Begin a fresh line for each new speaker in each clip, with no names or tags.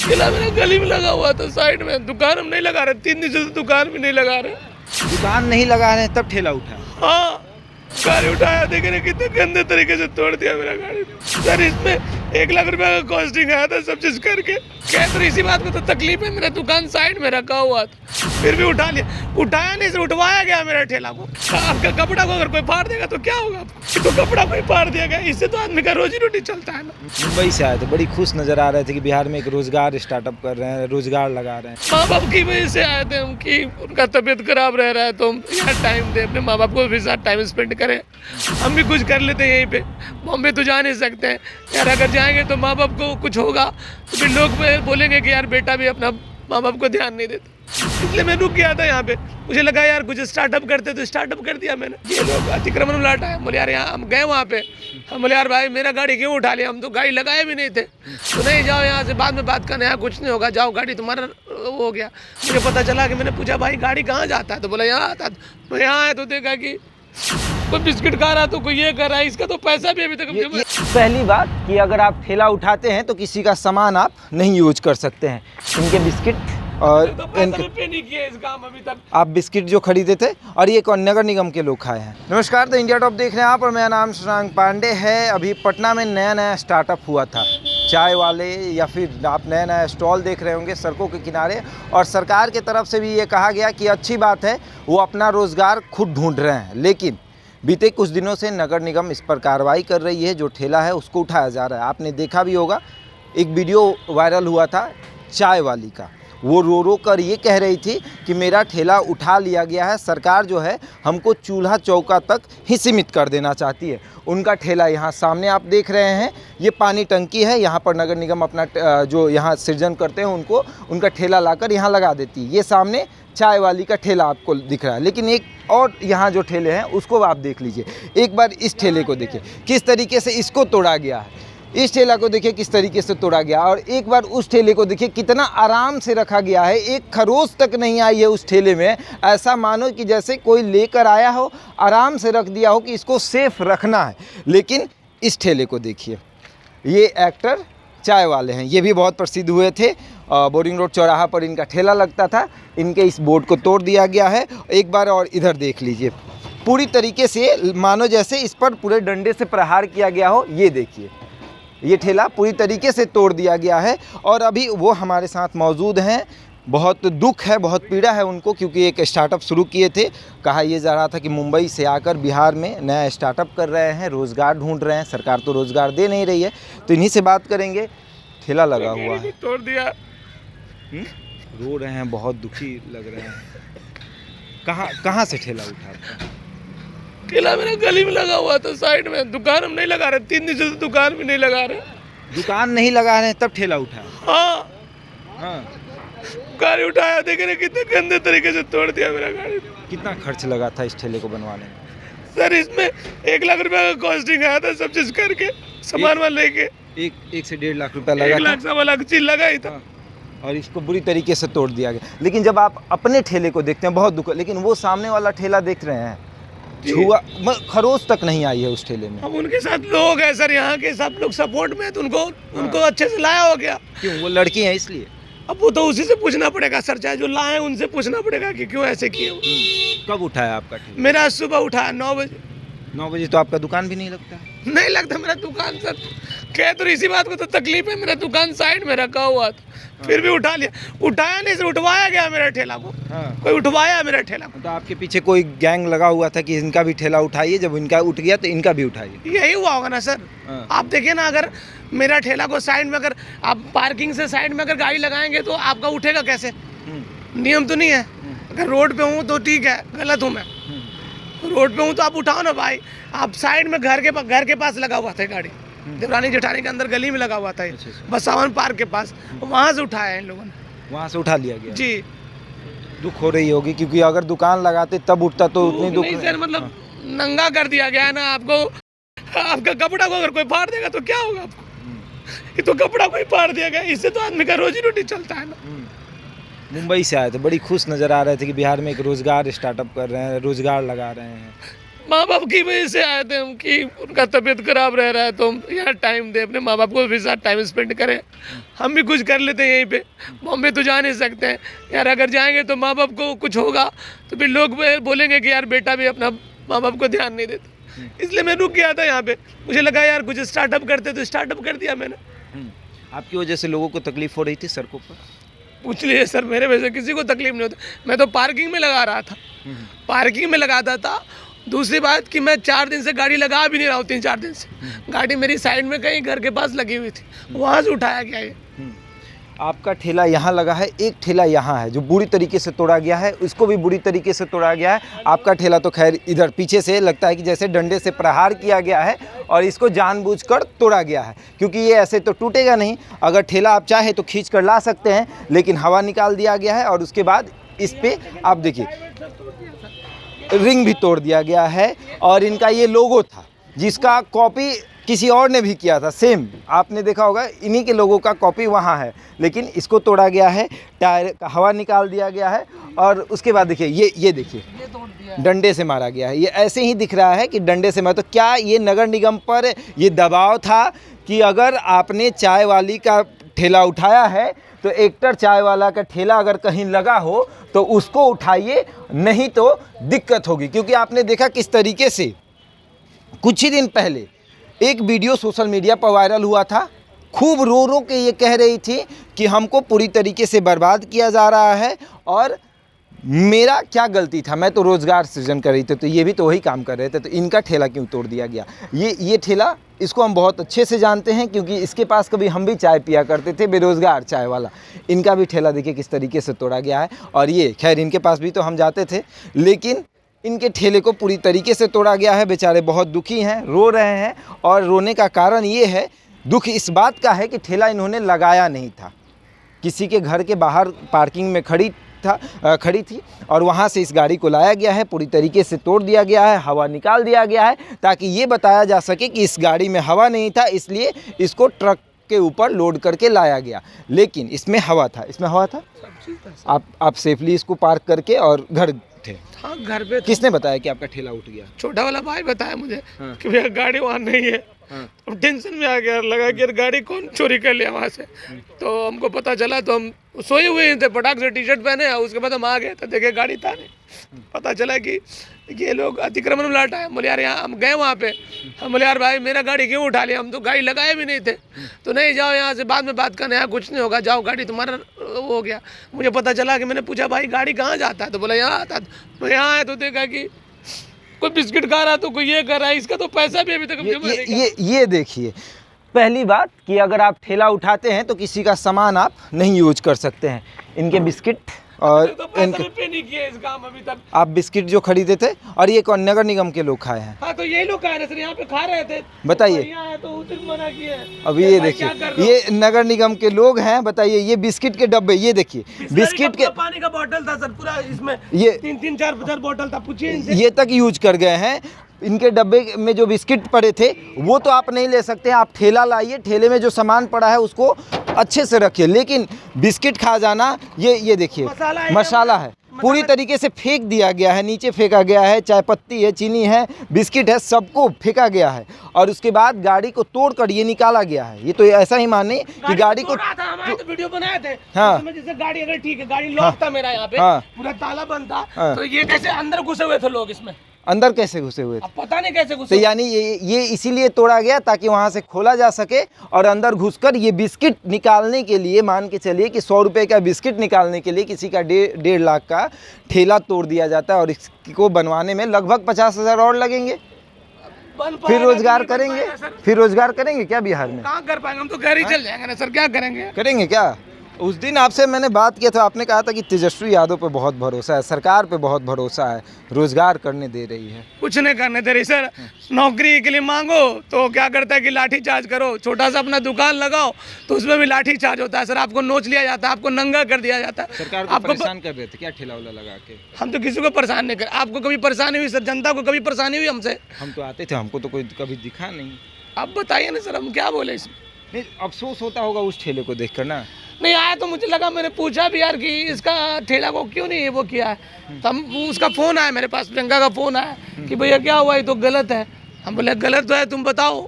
ठेला मेरा गली में लगा हुआ था साइड में। दुकान हम नहीं लगा रहे, 3 दिन से दुकान भी नहीं लगा रहे।
दुकान नहीं लगा रहे हैं तब ठेला उठा?
हाँ, गाड़ी उठाया, देख रहे कितने गंदे तरीके से तोड़ दिया मेरा गाड़ी। सर इसमें 1 लाख रुपया का कॉस्टिंग आया था सब चीज करके। कह तो इसी बात को तो तकलीफ है, मेरा दुकान साइड में रखा हुआ था, फिर भी उठा लिया। उठाया नहीं सर, उठवाया गया मेरा ठेला को। आपका कपड़ा को अगर कोई फाड़ देगा तो क्या होगा? तो कपड़ा कोई फाड़ दिया गया, इससे तो आदमी का रोजी रोटी चलता है ना।
मुंबई से आए थे, बड़ी खुश नजर आ रहे थे कि बिहार में एक रोजगार स्टार्टअप कर रहे हैं, रोजगार लगा रहे हैं।
माँ बाप की वजह से आए थे हम कि उनका तबीयत खराब रह रहा है तो हम यार टाइम दे, अपने माँ बाप को भी साथ टाइम स्पेंड करें। हम भी कुछ कर लेते हैं यहीं पे। बॉम्बे तो जा नहीं सकते हैं यार, अगर जाएंगे तो माँ बाप को कुछ होगा तो फिर लोग बोलेंगे कि यार बेटा भी अपना माँ बाप को ध्यान नहीं देता। इसलिए मैं रुक गया था यहाँ पे। मुझे लगा यार कुछ स्टार्टअप करते तो स्टार्टअप कर दिया मैंने। ये लोग अतिक्रमण लाटा है, बोले यार यहाँ हम गए वहाँ पे, हम बोले यार भाई मेरा गाड़ी क्यों उठा लिया, हम तो गाड़ी लगाए भी नहीं थे। तो नहीं जाओ यहाँ से, बाद में बात करने, यहाँ कुछ नहीं होगा, जाओ गाड़ी तुम्हारा हो गया। मुझे पता चला कि मैंने पूछा भाई गाड़ी कहाँ जाता है, तो बोला यहाँ आता। तो यहाँ आए तो देखा कि कोई बिस्किट खा रहा तो कोई ये कर रहा है, इसका तो पैसा भी अभी तक
ये पहली बात कि अगर आप ठेला उठाते हैं तो किसी का सामान आप नहीं यूज कर सकते हैं। इनके बिस्किट और
तो पैसा भी पे नहीं किया इस काम अभी तक।
आप बिस्किट जो खरीदे थे और ये कौन नगर निगम के लोग खाए हैं। नमस्कार, तो इंडिया टॉप देख रहे हैं आप और मेरा नाम शशांक पांडे है। अभी पटना में नया स्टार्टअप हुआ था, चाय वाले या फिर आप नया स्टॉल देख रहे होंगे सड़कों के किनारे। और सरकार की तरफ से भी ये कहा गया कि अच्छी बात है, वो अपना रोज़गार खुद ढूंढ रहे हैं। लेकिन बीते कुछ दिनों से नगर निगम इस पर कार्रवाई कर रही है, जो ठेला है उसको उठाया जा रहा है। आपने देखा भी होगा, एक वीडियो वायरल हुआ था चाय वाली का। वो रो रो कर ये कह रही थी कि मेरा ठेला उठा लिया गया है, सरकार जो है हमको चूल्हा चौका तक ही सीमित कर देना चाहती है। उनका ठेला यहाँ सामने आप देख रहे हैं, ये पानी टंकी है, यहाँ पर नगर निगम अपना जो यहाँ सृजन करते हैं उनको उनका ठेला लाकर यहाँ लगा देती है। ये सामने चाय वाली का ठेला आपको दिख रहा है, लेकिन एक और यहाँ जो ठेले हैं उसको आप देख लीजिए। एक बार इस ठेले को देखिए किस तरीके से इसको तोड़ा गया है, इस ठेला को देखिए किस तरीके से तोड़ा गया, और एक बार उस ठेले को देखिए कितना आराम से रखा गया है। एक खरोच तक नहीं आई है उस ठेले में, ऐसा मानो कि जैसे कोई लेकर आया हो, आराम से रख दिया हो कि इसको सेफ रखना है। लेकिन इस ठेले को देखिए, ये एक्टर चाय वाले हैं, ये भी बहुत प्रसिद्ध हुए थे। बोरिंग रोड चौराहा पर इनका ठेला लगता था, इनके इस बोर्ड को तोड़ दिया गया है। एक बार और इधर देख लीजिए, पूरी तरीके से मानो जैसे इस पर पूरे डंडे से प्रहार किया गया हो। ये देखिए, ये ठेला पूरी तरीके से तोड़ दिया गया है और अभी वो हमारे साथ मौजूद हैं। बहुत दुख है, बहुत पीड़ा है उनको, क्योंकि एक स्टार्टअप शुरू किए थे। कहा यह जा रहा था कि मुंबई से आकर बिहार में नया स्टार्टअप कर रहे हैं, रोज़गार ढूंढ रहे हैं, सरकार तो रोज़गार दे नहीं रही है। तो इन्हीं से बात करेंगे। ठेला लगा हुआ है,
तोड़ दिया।
रो रहे हैं, बहुत दुखी लग रहे हैं। कहाँ से ठेला उठा?
ठेला मेरा गली में लगा हुआ था साइड में। दुकान हम नहीं लगा रहे, 3 दिन से दुकान भी नहीं लगा रहे।
दुकान नहीं लगा रहे हैं तब ठेला उठा?
हाँ, गाड़ी उठाया, देख रहे कितने गंदे तरीके से तोड़ दिया मेरा गाड़ी।
कितना खर्च लगा था इस ठेले को बनवाने में?
सर इसमें 1 लाख रुपया का कॉस्टिंग आया था सब चीज करके, सामान वाले लेके।
1 से 1.5 लाख रुपया लगा?
1 लाख सवा लाख चीज लगा ही था।
और इसको बुरी तरीके से तोड़ दिया गया। लेकिन जब आप अपने ठेले को देखते हैं बहुत दुख, लेकिन वो सामने वाला ठेला देख रहे हैं, छुआ खरोच तक नहीं आई है उस ठेले में।
अब उनके साथ लोग हैं सर, यहाँ के सब लोग सपोर्ट में, तो उनको अच्छे से लाया हो गया।
क्यों? वो लड़की है इसलिए?
अब वो तो उसी से पूछना पड़ेगा सर, चाहे जो लाए उनसे पूछना पड़ेगा कि क्यों ऐसे किए।
कब उठाया आपका ठेला?
मेरा सुबह उठाया 9 बजे।
9 बजे तो आपका दुकान भी नहीं लगता?
नहीं लगता मेरा दुकान सर। कह तो इसी बात को तो तकलीफ है, मेरा दुकान साइड में रखा हुआ था, फिर भी उठा लिया। उठाया नहीं सर, उठवाया गया मेरा ठेला को। कोई उठवाया मेरा ठेला को।
तो आपके पीछे कोई गैंग लगा हुआ था कि इनका भी ठेला उठाइए, जब इनका उठ गया तो इनका भी उठाइए?
यही हुआ होगा ना सर। आप देखिए ना, अगर मेरा ठेला को साइड में, अगर आप पार्किंग से साइड में अगर गाड़ी लगाएंगे तो आपका उठेगा कैसे? नियम तो नहीं है। अगर रोड पे हूँ तो ठीक है, गलत हूँ मैं। रोड पे हूँ तो आप उठाओ ना भाई। आप साइड में घर के पास लगा हुआ था गाड़ी, देवरानी जेठानी के अंदर गली में लगा हुआ था, बसावन पार्क के पास, वहाँ से उठाया है इन लोगों ने।
वहाँ से उठा लिया गया
जी।
दुख हो रही होगी, क्योंकि अगर दुकान लगाते तब उठता तो उतनी दुख
नहीं सर, मतलब नंगा कर दिया गया है ना आपको। आपका कपड़ा को अगर कोई फाड़ देगा तो क्या होगा आपको? ये तो कपड़ा कोई फाड़ दिया गया, इससे तो आदमी का रोजी रोटी चलता है ना।
मुंबई से आए थे, बड़ी खुश नज़र आ रहे थे कि बिहार में एक रोज़गार स्टार्टअप कर रहे हैं, रोज़गार लगा रहे हैं।
माँ बाप की वजह से आए थे हम कि उनका तबीयत खराब रह रहा है तो हम यहाँ टाइम दे, अपने माँ बाप को भी साथ टाइम स्पेंड करें, हम भी कुछ कर लेते हैं यहीं पे। बॉम्बे तो जा नहीं सकते हैं यार, अगर जाएंगे तो माँ बाप को कुछ होगा तो फिर लोग बोलेंगे कि यार बेटा भी अपना माँ बाप को ध्यान नहीं देता, इसलिए मैं रुक गया था यहाँ पे। मुझे लगा यार कुछ स्टार्टअप करते तो स्टार्टअप कर दिया मैंने।
आपकी वजह से लोगों को तकलीफ हो रही थी सड़कों पर?
पूछ लिए सर, मेरे वजह से किसी को तकलीफ नहीं होती। मैं तो पार्किंग में लगा रहा था, पार्किंग में लगाता था। दूसरी बात कि मैं 4 दिन से गाड़ी लगा भी नहीं रहा हूँ, 3-4 दिन से गाड़ी मेरी साइड में कहीं घर के पास लगी हुई थी, वहाँ से उठाया गया ये।
आपका ठेला यहाँ लगा है, एक ठेला यहाँ है जो बुरी तरीके से तोड़ा गया है, उसको भी बुरी तरीके से तोड़ा गया है। आपका ठेला तो खैर इधर पीछे से लगता है कि जैसे डंडे से प्रहार किया गया है और इसको जानबूझकर तोड़ा गया है, क्योंकि ये ऐसे तो टूटेगा नहीं। अगर ठेला आप चाहे तो खींच कर ला सकते हैं, लेकिन हवा निकाल दिया गया है और उसके बाद इस पे आप देखिए रिंग भी तोड़ दिया गया है। और इनका ये लोगो था जिसका कॉपी किसी और ने भी किया था, सेम आपने देखा होगा, इन्हीं के लोगों का कॉपी वहाँ है, लेकिन इसको तोड़ा गया है, टायर का हवा निकाल दिया गया है। और उसके बाद देखिए ये देखिए डंडे से मारा गया है। ये ऐसे ही दिख रहा है कि डंडे से मारा। तो क्या ये नगर निगम पर ये दबाव था कि अगर आपने चाय वाली का ठेला उठाया है तो एक्टर चाय वाला का ठेला अगर कहीं लगा हो तो उसको उठाइए, नहीं तो दिक्कत होगी। क्योंकि आपने देखा किस तरीके से कुछ ही दिन पहले एक वीडियो सोशल मीडिया पर वायरल हुआ था, खूब रो रो के ये कह रही थी कि हमको पूरी तरीके से बर्बाद किया जा रहा है और मेरा क्या गलती था, मैं तो रोज़गार सृजन कर रही थी। तो ये भी तो वही काम कर रहे थे, तो इनका ठेला क्यों तोड़ दिया गया? ये ठेला, इसको हम बहुत अच्छे से जानते हैं क्योंकि इसके पास कभी हम भी चाय पिया करते थे, बेरोज़गार चाय वाला। इनका भी ठेला देखिए किस तरीके से तोड़ा गया है। और ये खैर इनके पास भी तो हम जाते थे, लेकिन इनके ठेले को पूरी तरीके से तोड़ा गया है। बेचारे बहुत दुखी हैं, रो रहे हैं। और रोने का कारण ये है, दुख इस बात का है कि ठेला इन्होंने लगाया नहीं था, किसी के घर के बाहर पार्किंग में खड़ी थी और वहाँ से इस गाड़ी को लाया गया है, पूरी तरीके से तोड़ दिया गया है, हवा निकाल दिया गया है ताकि ये बताया जा सके कि इस गाड़ी में हवा नहीं था, इसलिए इसको ट्रक के ऊपर लोड करके लाया गया। लेकिन इसमें हवा था, इसमें हवा था। आप सेफली इसको पार्क करके और घर थे।
हाँ, घर पे।
किसने बताया कि आपका ठेला उठ गया?
छोटा वाला भाई बताया मुझे कि भैया गाड़ी वहाँ नहीं है। तो टेंशन में आ गया, लगा कि यार गाड़ी कौन चोरी कर लिया वहाँ से। तो हमको पता चला तो हम सोए हुए थे, फटाक से टी-शर्ट पहने, उसके बाद हम आ गए तो देखे गाड़ी था नहीं। पता चला कि ये लोग अतिक्रमण में लाटा है। बोले यार यहाँ हम गए वहाँ पे, हम बोले यार भाई मेरा गाड़ी क्यों उठा लिया, हम तो गाड़ी लगाए भी नहीं थे। तो नहीं जाओ यहाँ से, बाद में बात करने, यहाँ कुछ नहीं होगा, जाओ गाड़ी तुम्हारा हो गया। मुझे पता चला कि मैंने पूछा भाई गाड़ी कहाँ जाता है, तो बोला यहाँ आता। तो यहाँ आए तो देखा कि कोई बिस्किट खा रहा तो कोई ये कर रहा है, इसका तो पैसा भी अभी तक जमा नहीं।
ये देखिए, पहली बात कि अगर आप ठेला उठाते हैं तो किसी का सामान आप नहीं यूज कर सकते हैं। इनके बिस्किट और
तो पैसा भी पे नहीं किया इस काम अभी तक।
आप बिस्किट जो खरीदे थे और ये कौन नगर निगम के लोग खाए हैं?
हाँ, तो यही लोग खा रहे सर, यहाँ पे खा रहे थे।
बताइए।
तो उचित मना किए।
अभी ये देखिए, ये नगर निगम के लोग हैं। बताइए, ये बिस्किट के डब्बे, ये देखिए बिस्किट के,
पानी का बोतल था सर पूरा, इसमें
ये
3-4 बोतल था, पूछिए इनसे।
ये तक यूज कर गए हैं। इनके डब्बे में जो बिस्किट पड़े थे वो तो आप नहीं ले सकते, आप ठेला लाइए, ठेले में जो सामान पड़ा है उसको अच्छे से रखिए। लेकिन बिस्किट खा जाना, ये देखिए मसाला है, पूरी तरीके से फेंक दिया गया है, नीचे फेंका गया है, चाय पत्ती है, चीनी है, बिस्किट है, सबको फेंका गया है। और उसके बाद गाड़ी को तोड़कर ये निकाला गया है। ये तो ऐसा ही माने कि गाड़ी को
हमारे तो वीडियो बनाए थे।
हाँ,
जैसे गाड़ी अगर ठीक है, गाड़ी लॉक था मेरा यहाँ पे, पूरा ताला बंद था, तो ये कैसे अंदर घुसे हुए थे लोग इसमें?
अंदर कैसे घुसे हुए थे?
अब पता नहीं कैसे घुसे।
तो यानी ये इसीलिए तोड़ा गया ताकि वहां से खोला जा सके और अंदर घुसकर ये बिस्किट निकालने के लिए, मान के चलिए कि 100 रुपए का बिस्किट निकालने के लिए किसी का 1.5 लाख का ठेला तोड़ दिया जाता है। और इसको बनवाने में लगभग 50,000 और लगेंगे। फिर रोजगार करेंगे क्या बिहार में?
कहाँ कर पाएंगे हम, तो घर ही चल जाएंगे ना सर, क्या करेंगे
क्या? उस दिन आपसे मैंने बात किया था, आपने कहा था कि तेजस्वी यादव पे बहुत भरोसा है, सरकार पे बहुत भरोसा है, रोजगार करने दे रही है।
कुछ नहीं करने दे रही सर। नौकरी के लिए मांगो तो क्या करता है कि लाठी चार्ज करो, छोटा सा अपना दुकान लगाओ तो उसमें भी लाठी चार्ज होता है सर, आपको नोच लिया जाता है, आपको नंगा कर दिया जाता है।
सरकार को परेशान कर रहे थे क्या ठेला वाला लगा के?
हम तो किसी को परेशान नहीं कर। आपको कभी परेशानी हुई सर? जनता को कभी परेशानी हुई हमसे?
हम तो आते थे, हमको तो कोई कभी दिखा नहीं।
आप बताइए ना सर, हम क्या बोले इसमें?
नहीं, अफसोस होता होगा उस ठेले को देखकर ना।
नहीं आया तो मुझे लगा, मैंने पूछा भी यार कि इसका ठेला को क्यों नहीं वो किया है। तो उसका फ़ोन आया मेरे पास, प्रियंका का फ़ोन आया कि भैया क्या हुआ, ये तो गलत है। हम बोले गलत तो है, तुम बताओ।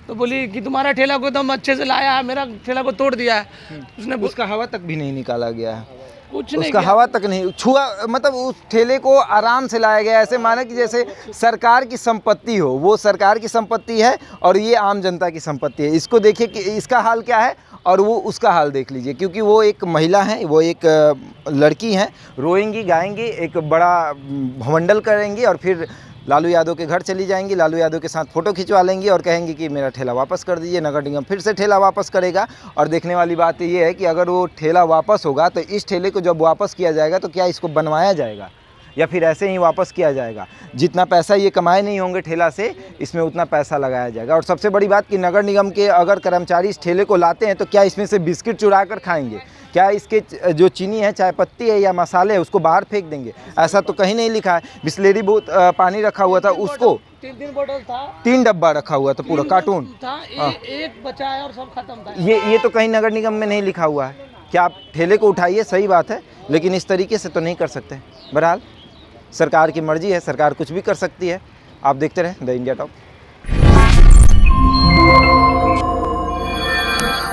तो बोली कि तुम्हारा ठेला को एकदम अच्छे से लाया है, मेरा ठेला को तोड़ दिया है। उसने
उसका हवा तक भी नहीं निकाला गया है,
कुछ नहीं
उसका
किया।
हवा तक नहीं छुआ, मतलब उस ठेले को आराम से लाया गया, ऐसे माना कि जैसे सरकार की संपत्ति हो। वो सरकार की संपत्ति है और ये आम जनता की संपत्ति है। इसको देखिए कि इसका हाल क्या है और वो उसका हाल देख लीजिए, क्योंकि वो एक महिला है, वो एक लड़की हैं, रोएंगी गाएंगी, एक बड़ा भवंडल करेंगी और फिर लालू यादव के घर चली जाएंगी, लालू यादव के साथ फ़ोटो खिंचवा लेंगी और कहेंगी कि मेरा ठेला वापस कर दीजिए। नगर निगम फिर से ठेला वापस करेगा। और देखने वाली बात ये है कि अगर वो ठेला वापस होगा तो इस ठेले को जब वापस किया जाएगा तो क्या इसको बनवाया जाएगा या फिर ऐसे ही वापस किया जाएगा। जितना पैसा ये कमाए नहीं होंगे ठेला से, इसमें उतना पैसा लगाया जाएगा। और सबसे बड़ी बात कि नगर निगम के अगर कर्मचारी इस ठेले को लाते हैं तो क्या इसमें से बिस्किट चुरा कर खाएंगे, क्या इसके जो चीनी है, चाय पत्ती है या मसाले है, उसको बाहर फेंक देंगे? ऐसा तो कहीं नहीं लिखा है। बिस्लेरी पानी रखा हुआ था, उसको
3 बोतल था,
3 डब्बा रखा हुआ था, पूरा कार्टून
था, एक बचा है और सब खत्म था।
ये तो कहीं नगर निगम में नहीं लिखा हुआ है कि आप ठेले को उठाइए, सही बात है, लेकिन इस तरीके से तो नहीं कर सकते। बहरहाल सरकार की मर्जी है, सरकार कुछ भी कर सकती है। आप देखते रहें द इंडिया टॉप।